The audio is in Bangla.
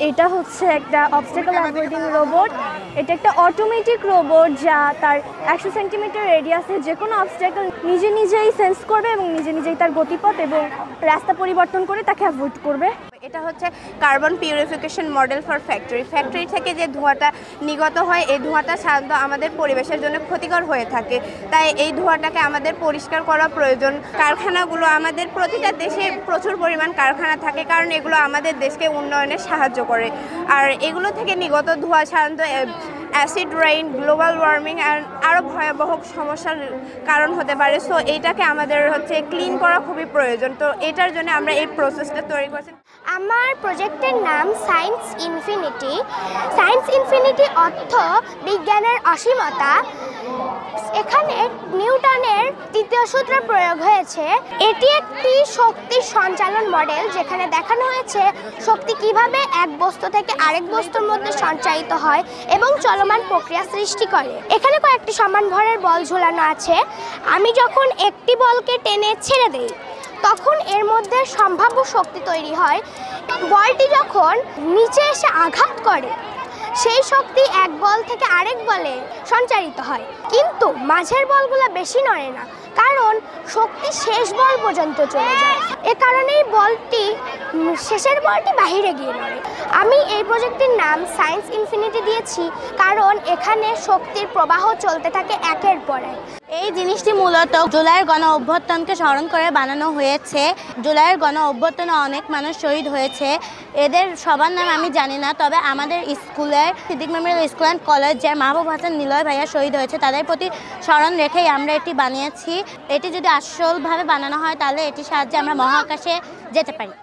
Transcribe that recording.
এটা হচ্ছে একটা অবস্টাকল অ্যাভয়েডিং রোবট। এটা একটা অটোমেটিক রোবট যা তার 100 সেন্টিমিটার রেডিয়াসে যে কোনো অবস্টাকল নিজেই সেন্স করবে এবং নিজেই তার গতিপথ এবং রাস্তা পরিবর্তন করে তাকে অ্যাভয়েড করবে। এটা হচ্ছে carbon purification model for factory থেকে যে ধোঁয়াটা নির্গত হয়, এই ধোঁয়াটা সাধারণত আমাদের পরিবেশের জন্য ক্ষতিকর হয়ে থাকে। তাই এই ধোঁয়াটাকে আমাদের পরিষ্কার করা প্রয়োজন। কারখানাগুলো, আমাদের প্রতিটা দেশে প্রচুর পরিমাণ কারখানা থাকে, কারণ এগুলো আমাদের দেশকে উন্নয়নে সাহায্য করে। আর এগুলো থেকে নির্গত ধোঁয়া সাধারণত অ্যাসিড রেইন, গ্লোবাল ওয়ার্মিং আরও ভয়াবহ সমস্যার কারণ হতে পারে। সো এইটাকে আমাদের ক্লিন করা খুবই প্রয়োজন। তো এটার জন্য আমরা এই প্রসেসটা তৈরি করছি। আমার প্রজেক্টের নাম সায়েন্স ইনফিনিটি। সায়েন্স ইনফিনিটি অর্থ বিজ্ঞানের অসীমতা। এখানে নিউটনের তৃতীয় সূত্র প্রয়োগ হয়েছে। এটি একটি শক্তি সঞ্চালন মডেল, যেখানে দেখানো হয়েছে শক্তি কিভাবে এক বস্তু থেকে আরেক বস্তুর মধ্যে সঞ্চারিত হয় এবং চলমান প্রক্রিয়া সৃষ্টি করে। এখানে কয়েকটি সমান ভরের বল ঝোলানো আছে। আমি যখন একটি বলকে টেনে ছেড়ে দেই, তখন এর মধ্যে সম্ভাব্য শক্তি তৈরি হয়। বলটি যখন নিচে এসে আঘাত করে, সেই শক্তি এক বল থেকে আরেক বলে সঞ্চারিত হয়। কিন্তু মাঝের বলগুলো বেশি নড়ে না, কারণ শক্তি শেষ বল পর্যন্ত চলে যায়। এ কারণেই শেষের বলটি বাহিরে গিয়ে নড়ে। আমি এই প্রজেক্টের নাম সায়েন্স ইনফিনিটি দিয়েছি, কারণ এখানে শক্তির প্রবাহ চলতে থাকে একের পর এক। এই জিনিসটি মূলত জুলাইয়ের গণ অভ্যুত্থানকে স্মরণ করে বানানো হয়েছে। জুলাইয়ের গণ অভ্যুত্থানে অনেক মানুষ শহীদ হয়েছে। এদের সবার নাম আমি জানি না, তবে আমাদের স্কুলের সিদ্দিক মেমোরিয়াল স্কুল অ্যান্ড কলেজের মাহবুব হাসান নিলয় ভাইয়া শহীদ হয়েছে, তাদের প্রতি স্মরণ রেখেই আমরা এটি বানিয়েছি। এটি যদি আসলভাবে বানানো হয়, তাহলে এটির সাহায্যে আমরা মহাকাশে যেতে পারি।